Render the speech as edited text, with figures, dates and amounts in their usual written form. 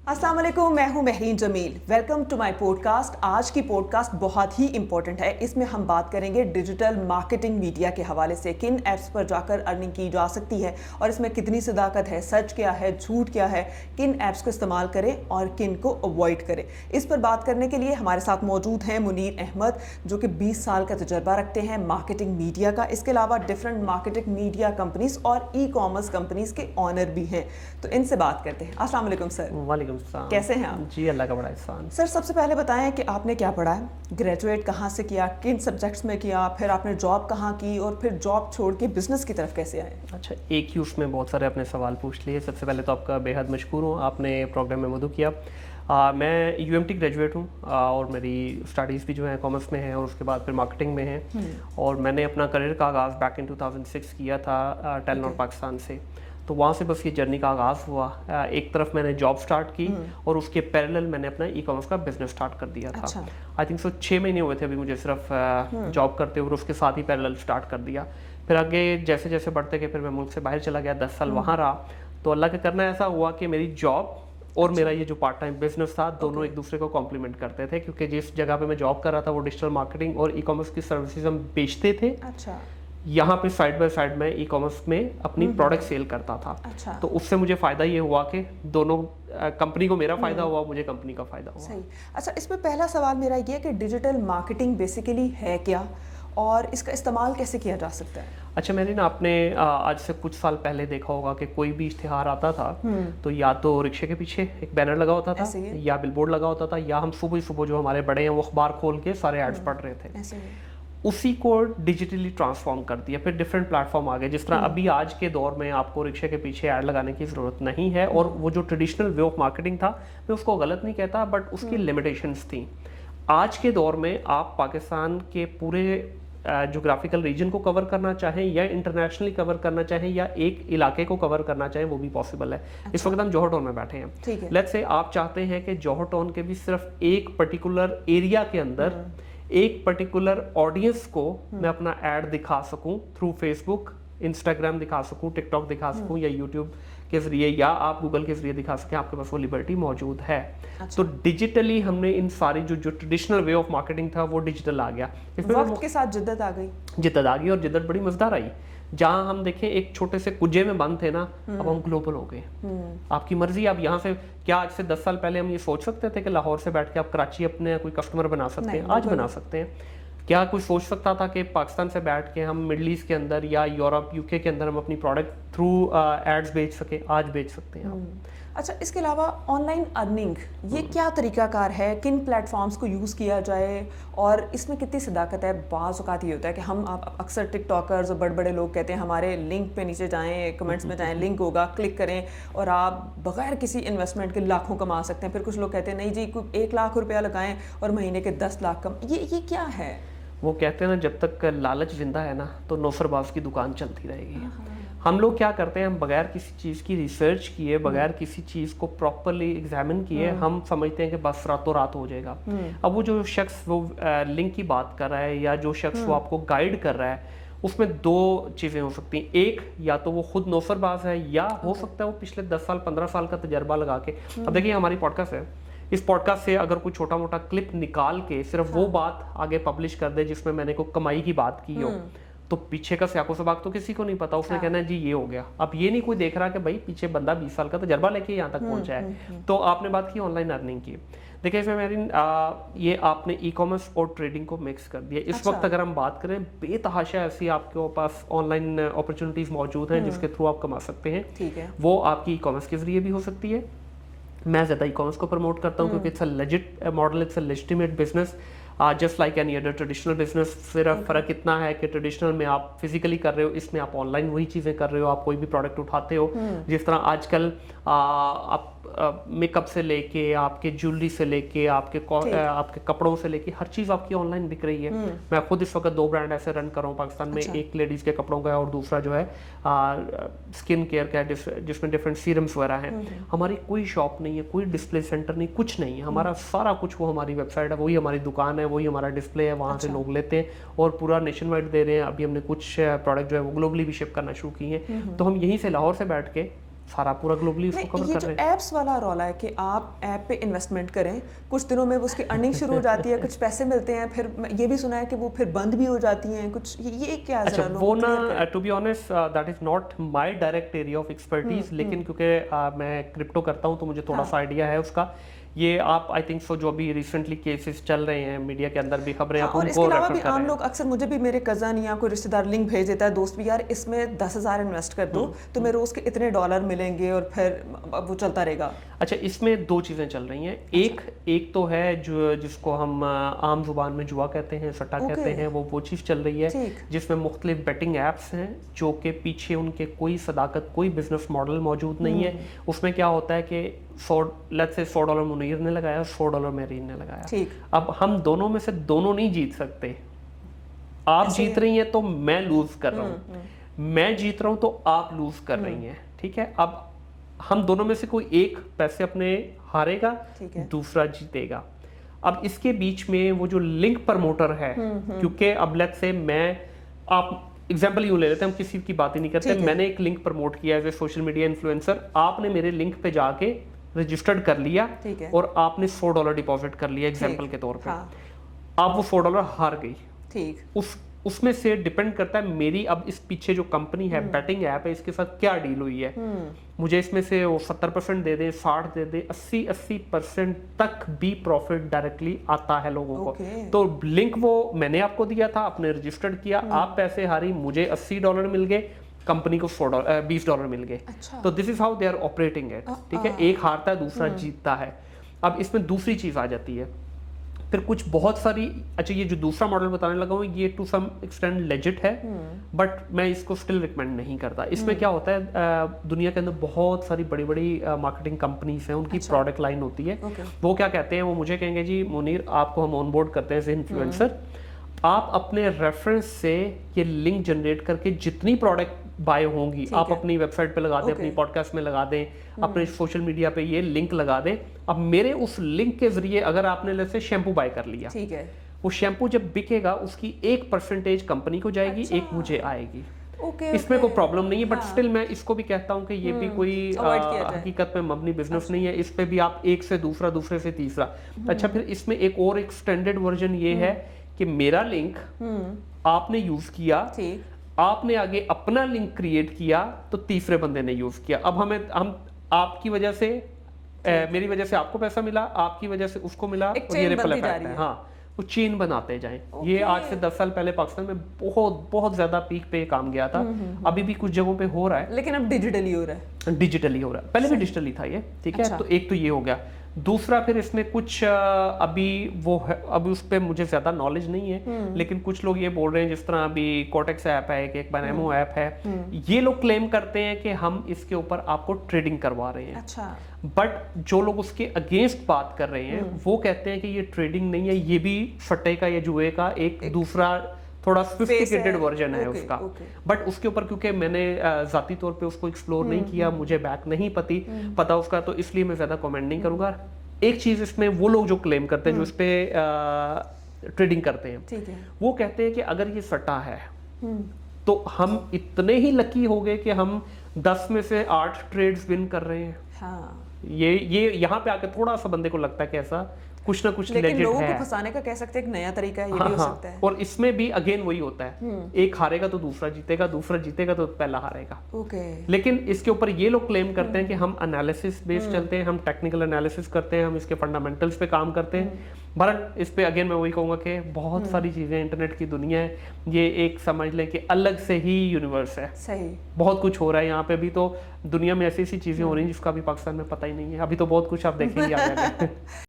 अस्सलाम वालेकुम, मैं हूं Mahreen Jameel. Welcome to my podcast. आज की पॉडकास्ट बहुत ही इंपॉर्टेंट है। इसमें हम बात करेंगे डिजिटल मार्केटिंग मीडिया के हवाले से, किन ऐप्स पर जाकर अर्निंग की जा सकती है और इसमें कितनी सदाकत है, सच क्या है, झूठ क्या है, किन ऐप्स को इस्तेमाल करें और किन को अवॉइड करें। इस पर बात करने के लिए हमारे साथ मौजूद हैं मुनीर अहमद, जो कि 20 साल का तजर्बा रखते हैं मार्केटिंग मीडिया का। इसके अलावा डिफरेंट मार्केटिंग मीडिया कंपनीज और ई कॉमर्स कंपनीज के ऑनर भी हैं। तो इनसे बात करते हैं। अस्सलाम वालेकुम सर। वालेकुम सलाम। कैसे हैं आप? जी, अल्लाह का बड़ा एहसान। सर, सबसे पहले बताएं कि आपने क्या पढ़ा है, ग्रेजुएट कहाँ से किया, किन सब्जेक्ट्स में किया, फिर आपने जॉब कहाँ की और फिर जॉब छोड़ के बिजनेस की तरफ कैसे आए? अच्छा, एक ही उसमें बहुत सारे अपने सवाल पूछ लिए। सबसे पहले तो आपका बेहद मशकूर हूँ, आपने प्रोग्राम में मदद किया। मैं यूएमटी ग्रेजुएट हूँ और मेरी स्टडीज़ भी जो है कॉमर्स में है और उसके बाद फिर मार्केटिंग में है। और मैंने अपना करियर का आगाज़ बैक इन 2006 किया था टेलीनॉर पाकिस्तान से। तो वहाँ से बस ये जर्नी का आगाज़ हुआ। एक तरफ मैंने जॉब स्टार्ट की और उसके पैरेलल मैंने अपना ई कॉमर्स का बिजनेस स्टार्ट कर दिया था। अच्छा। आई थिंक सो 6 महीने हुए थे अभी मुझे सिर्फ जॉब करते हुए, और उसके साथ ही पैरेलल स्टार्ट कर दिया। फिर आगे जैसे जैसे बढ़ते गए फिर मैं मुल्क से बाहर चला गया, 10 साल वहाँ रहा। तो अल्लाह का करना ऐसा हुआ कि मेरी जॉब और मेरा ये जो पार्ट टाइम बिजनेस था दोनों एक दूसरे को कॉम्प्लीमेंट करते थे, क्योंकि जिस जगह पे मैं जॉब कर रहा था वो डिजिटल मार्केटिंग और ई कॉमर्स की सर्विसेज हम बेचते थे। अच्छा। यहाँ पे साइड बाय साइड में ई कॉमर्स में अपनी प्रोडक्ट सेल करता था। अच्छा। तो उससे मुझे फ़ायदा ये हुआ कि दोनों कंपनी को मेरा फ़ायदा हुआ, मुझे कंपनी का फ़ायदा हुआ। सही। अच्छा, इसमें पहला सवाल मेरा ये है कि डिजिटल मार्केटिंग बेसिकली है क्या और इसका इस्तेमाल कैसे किया जा सकता है? अच्छा, मैंने ना आपने आज से कुछ साल पहले देखा होगा कि कोई भी इश्तिहार आता था तो या तो रिक्शे के पीछे एक बैनर लगा होता था, ऐसे ही। या बिलबोर्ड लगा होता था, या हम सुबह सुबह जो हमारे बड़े हैं वो अखबार खोल के सारे एड्स पढ़ रहे थे। ऐसे ही। उसी को डिजिटली ट्रांसफॉर्म कर दिया। फिर डिफरेंट प्लेटफॉर्म आ गए, जिस तरह अभी आज के दौर में आपको रिक्शे के पीछे ऐड लगाने की ज़रूरत नहीं है। और वो जो ट्रेडिशनल वे ऑफ मार्केटिंग था, मैं उसको गलत नहीं कहता, बट उसकी लिमिटेशंस थी। आज के दौर में आप पाकिस्तान के पूरे जोग्राफिकल रीजन को कवर करना चाहें या इंटरनेशनली कवर करना चाहें या एक इलाके को कवर करना चाहें, वो भी पॉसिबल है। अच्छा। इस वक्त हम जौहर टाउन में बैठे हैं। ठीक है। लेट्स से आप चाहते हैं कि जौहर टाउन के भी सिर्फ एक पर्टिकुलर एरिया के अंदर एक पर्टिकुलर ऑडियंस को मैं अपना ऐड दिखा सकूं थ्रू फेसबुक, इंस्टाग्राम दिखा सकूं, टिकटॉक दिखा सकूं, या यूट्यूब के जरिए, या आप गूगल के जरिए दिखा सकें, आपके पास वो लिबर्टी मौजूद है। अच्छा। तो डिजिटली हमने इन सारी जो ट्रेडिशनल वे ऑफ मार्केटिंग था वो डिजिटल आ गया। वक्त के साथ जिद्दत आ गई। जिद्दत आ गई और जिद्दत बड़ी मजेदार आई। जहां हम देखें एक छोटे से कुजे में बंद थे ना, अब हम ग्लोबल हो गए। आपकी मर्जी, आप यहाँ से क्या आज से 10 साल पहले हम ये सोच सकते थे कि लाहौर से बैठ के आप कराची अपने कोई कस्टमर बना सकते हैं? आज बना सकते हैं। क्या कोई सोच सकता था कि पाकिस्तान से बैठ के हम मिडल ईस्ट के अंदर या यूरोप यूके के अंदर हम अपनी प्रोडक्ट थ्रू एड्स बेच सके? आज बेच सकते हैं आप। अच्छा, इसके अलावा ऑनलाइन अर्निंग, ये क्या तरीकाकार है, किन प्लेटफॉर्म्स को यूज़ किया जाए और इसमें कितनी सदाकत है? बाज़ औक़ात ये होता है कि हम आप अक्सर टिकटॉकर्स और बड़े बड़े लोग कहते हैं हमारे लिंक पे नीचे जाएं, कमेंट्स में जाएं, लिंक होगा, क्लिक करें और आप बगैर किसी इन्वेस्टमेंट के लाखों कमा सकते हैं। फिर कुछ लोग कहते हैं नहीं जी, 1 लाख रुपया लगाएं और महीने के 10 लाख कम। ये क्या है? वो कहते हैं ना, जब तक लालच जिंदा है ना तो नौसरबाज की दुकान चलती रहेगी। हम लोग क्या करते हैं, हम बगैर किसी चीज़ की रिसर्च किए, बगैर किसी चीज़ को प्रॉपरली एग्जामिन किए, हम समझते हैं कि बस रातों रात हो जाएगा। अब वो जो शख्स वो लिंक की बात कर रहा है या जो शख्स वो आपको गाइड कर रहा है, उसमें 2 चीज़ें हो सकती हैं। एक, या तो वो खुद नौसरबाज है, या हो सकता है वो पिछले 10 साल 15 साल का तजर्बा लगा के। अब देखिए हमारी पॉडकास्ट है, इस पॉडकास्ट से अगर कोई छोटा मोटा क्लिप निकाल के सिर्फ वो बात आगे पब्लिश कर दे जिसमें मैंने कोई कमाई की बात की हो, तो पीछे का स्याको सबाक तो किसी को नहीं पता। उसने कहना है जी ये हो गया। अब ये नहीं कोई देख रहा कि भाई पीछे बंदा 20 साल का तजर्बा लेके यहाँ तक पहुंचा है। तो आपने बात की ऑनलाइन अर्निंग की। देखिए इसमें मेरी ये आपने ई कॉमर्स और ट्रेडिंग को मिक्स कर दिया। इस वक्त अगर हम बात करें, बेतहाशा ऐसी आपके पास ऑनलाइन अपॉर्चुनिटीज मौजूद हैं जिसके थ्रू आप कमा सकते हैं। ठीक है। वो आपकी ई कॉमर्स के जरिए भी हो सकती है। मैं ज़्यादा ई कॉमर्स को प्रमोट करता हूँ क्योंकि it's a legit model, it's a legitimate business, just like any other traditional business. सिर्फ फ़र्क इतना है कि ट्रेडिशनल में आप फिजिकली कर रहे हो, इसमें आप ऑनलाइन वही चीज़ें कर रहे हो। आप कोई भी प्रोडक्ट उठाते हो, जिस तरह आजकल आप मेकअप से लेके, आपके ज्वेलरी से लेके, आपके कपड़ों से लेके हर चीज़ आपकी ऑनलाइन बिक रही है। मैं खुद इस वक्त 2 ब्रांड ऐसे रन कर रहा हूँ पाकिस्तान में। एक लेडीज़ के कपड़ों का है और दूसरा जो है स्किन केयर का है, जिसमें डिफरेंट सीरम्स वगैरह हैं। हमारी कोई शॉप नहीं है, कोई डिस्प्ले सेंटर नहीं, कुछ नहीं है। हमारा सारा कुछ वो हमारी वेबसाइट है, वही हमारी दुकान है, वही हमारा डिस्प्ले है। वहाँ से लोग लेते हैं और पूरा नेशन वाइड दे रहे हैं। अभी हमने कुछ प्रोडक्ट जो है वो ग्लोबली भी शिप करना शुरू की हैं। तो हम यहीं से लाहौर से बैठ के सारा पूरा ग्लोबली उसको कवर ये कर जो रहे हैं। एप्स वाला रौला है कि आप ऐप पे इन्वेस्टमेंट करें, कुछ दिनों में उसकी अर्निंग शुरू हो जाती है, कुछ पैसे मिलते हैं, फिर ये भी सुना है कि वो फिर बंद भी हो जाती हैं कुछ, ये क्या अच्छा, जरा वो लोग ना to be honest that is not my direct area of expertise, लेकिन क्योंकि मैं क्रिप्टो करता हूँ तो मुझे थोड़ा सा आइडिया है उसका। ये आप आई थिंक सो जो भी रिसेंटली केसेस चल रहे हैं मीडिया के अंदर भी खबरें आप और इसके उनको अलावा रेफर भी कर रहे आम हैं। लोग अक्सर, मुझे भी मेरे कज़न या कोई रिश्तेदार लिंक भेज देता है, दोस्त भी, यार इसमें 10,000 इन्वेस्ट कर दो तो मेरे रोज़ के इतने डॉलर मिलेंगे और फिर वो चलता रहेगा। अच्छा, इसमें दो चीज़ें चल रही हैं। एक तो है जो जिसको हम आम जुबान में जुआ कहते हैं, सट्टा कहते हैं, वो चीज़ चल रही है ठीक। जिसमें मुख्तलिफ बेटिंग ऐप्स हैं जो कि पीछे उनके कोई सदाकत, कोई बिजनेस मॉडल मौजूद नहीं है। उसमें क्या होता है कि $100 मुनीर ने लगाया, $100 मेरीन ने लगाया। ठीक। अब हम दोनों में से दोनों नहीं जीत सकते। आप जीत रही हैं तो मैं लूज कर रहा हूँ, मैं जीत रहा हूँ तो आप लूज कर रही हैं, ठीक है। अब हम दोनों में से कोई एक पैसे अपने हारेगा, दूसरा जीतेगा। अब इसके बीच में वो जो लिंक प्रमोटर है, क्योंकि अब लेट्स से आप एग्जाम्पल यूं ले लेते हैं, हम किसी की बात ही नहीं करते, मैंने एक लिंक प्रमोट किया as a social media influencer, आपने मेरे लिंक पे जाके रजिस्टर्ड कर लिया और आपने $100 डिपॉजिट कर लिया एग्जाम्पल के तौर पे। आप वो $100 हार गई। ठीक। उसमें से डिपेंड करता है मेरी अब इस पीछे जो कंपनी है, बैटिंग ऐप है, इसके साथ क्या डील हुई है। मुझे इसमें से वो 70% दे दे, 60 दे दे, 80% तक भी प्रॉफिट डायरेक्टली आता है लोगों को। तो लिंक वो मैंने आपको दिया था, आपने रजिस्टर्ड किया, आप पैसे हारी, मुझे $80 मिल गए, कंपनी को $20 मिल गए। अच्छा। तो this is how they are operating it, ठीक है। एक हारता है, दूसरा जीतता है। अब इसमें दूसरी चीज आ जाती है, फिर कुछ बहुत सारी, अच्छा ये जो दूसरा मॉडल बताने लगा हूँ ये टू सम एक्सटेंड लेजिट है, बट मैं इसको स्टिल रिकमेंड नहीं करता। इसमें क्या होता है, दुनिया के अंदर बहुत सारी बड़ी बड़ी मार्केटिंग कंपनीज हैं, उनकी प्रोडक्ट लाइन होती है। वो क्या कहते हैं, वो मुझे कहेंगे जी मुनीर आपको हम ऑन बोर्ड करते हैं एज इन्फ्लुएंसर, आप अपने रेफरेंस से ये लिंक जनरेट करके जितनी प्रोडक्ट बाय होंगी आप अपनी वेबसाइट पे लगा दें, अपनी पॉडकास्ट में लगा दें, अपने सोशल मीडिया पे ये लिंक लगा दें। अब मेरे उस लिंक के जरिए अगर आपने जैसे शैम्पू बाय कर लिया, ठीक है, वो शैम्पू जब बिकेगा उसकी 1% कंपनी को जाएगी, एक मुझे आएगी। इसमें कोई प्रॉब्लम नहीं है, बट स्टिल मैं इसको भी कहता हूँ कि ये भी कोई हकीकत में मबनी बिजनेस नहीं है। इस पे भी आप एक से दूसरा, दूसरे से तीसरा। अच्छा, फिर इसमें एक और एक्सटेंडेड वर्जन ये है कि मेरा लिंक आपने यूज किया, आपने आगे अपना लिंक क्रिएट किया, तो तीसरे बंदे ने यूज किया। अब हम आपकी वजह से मेरी वजह से आपको पैसा मिला, आपकी वजह से उसको मिला, और ये रिपल इफेक्ट है। हाँ, वो चेन बनाते जाएं। ये आज से 10 साल पहले पाकिस्तान में बहुत ज्यादा पीक पे काम गया था। अभी भी कुछ जगहों पे हो रहा है, लेकिन अब डिजिटली हो रहा है। डिजिटली हो रहा है, पहले भी डिजिटली था ये, ठीक है। तो एक तो ये हो गया। दूसरा फिर इसमें कुछ अभी वो है, अभी उस पर मुझे ज्यादा नॉलेज नहीं है, लेकिन कुछ लोग ये बोल रहे हैं, जिस तरह अभी कोटेक्स ऐप है, एक बनामो ऐप है, ये लोग क्लेम करते हैं कि हम इसके ऊपर आपको ट्रेडिंग करवा रहे हैं। अच्छा। बट जो लोग उसके अगेंस्ट बात कर रहे हैं वो कहते हैं कि ये ट्रेडिंग नहीं है, ये भी सट्टे का या जुए का एक दूसरा थोड़ा सोफिस्टिकेटेड वर्जन है उसका। बट उसके ऊपर क्योंकि मैंने जाती तौर पे उसको एक्सप्लोर नहीं किया, मुझे बैक नहीं पता उसका, तो इसलिए मैं ज्यादा कमेंट नहीं करूंगा। एक चीज इसमें वो लोग जो क्लेम करते हैं, जो इस पे ट्रेडिंग करते हैं, वो कहते हैं कि अगर ये सट्टा है तो हम इतने ही लकी हो गए कि हम 10 में से 8 ट्रेड्स विन कर रहे हैं। हाँ। ये यहाँ पे आकर थोड़ा सा बंदे को लगता है कि ऐसा कुछ ना कुछ लेकिन लोगों को फंसाने का कह सकते हैं एक नया तरीका है, ये भी हो सकता है। और इसमें भी अगेन वही होता है, एक हारेगा तो दूसरा जीतेगा, दूसरा जीतेगा तो पहला हारेगा। लेकिन इसके ऊपर ये लोग क्लेम करते हैं कि हम एनालिसिस बेस्ड चलते हैं, हम टेक्निकल एनालिसिस करते हैं, हम इसके फंडामेंटल्स पे काम करते हैं। बट इस पे अगेन मैं वही कहूंगा कि बहुत सारी चीजें, इंटरनेट की दुनिया है, ये एक समझ लें कि अलग से ही यूनिवर्स है। सही। बहुत कुछ हो रहा है यहाँ पे भी, तो दुनिया में ऐसी ऐसी चीजें हो रही हैं जिसका अभी पाकिस्तान में पता ही नहीं है। अभी तो बहुत कुछ आप देखेंगे आगे।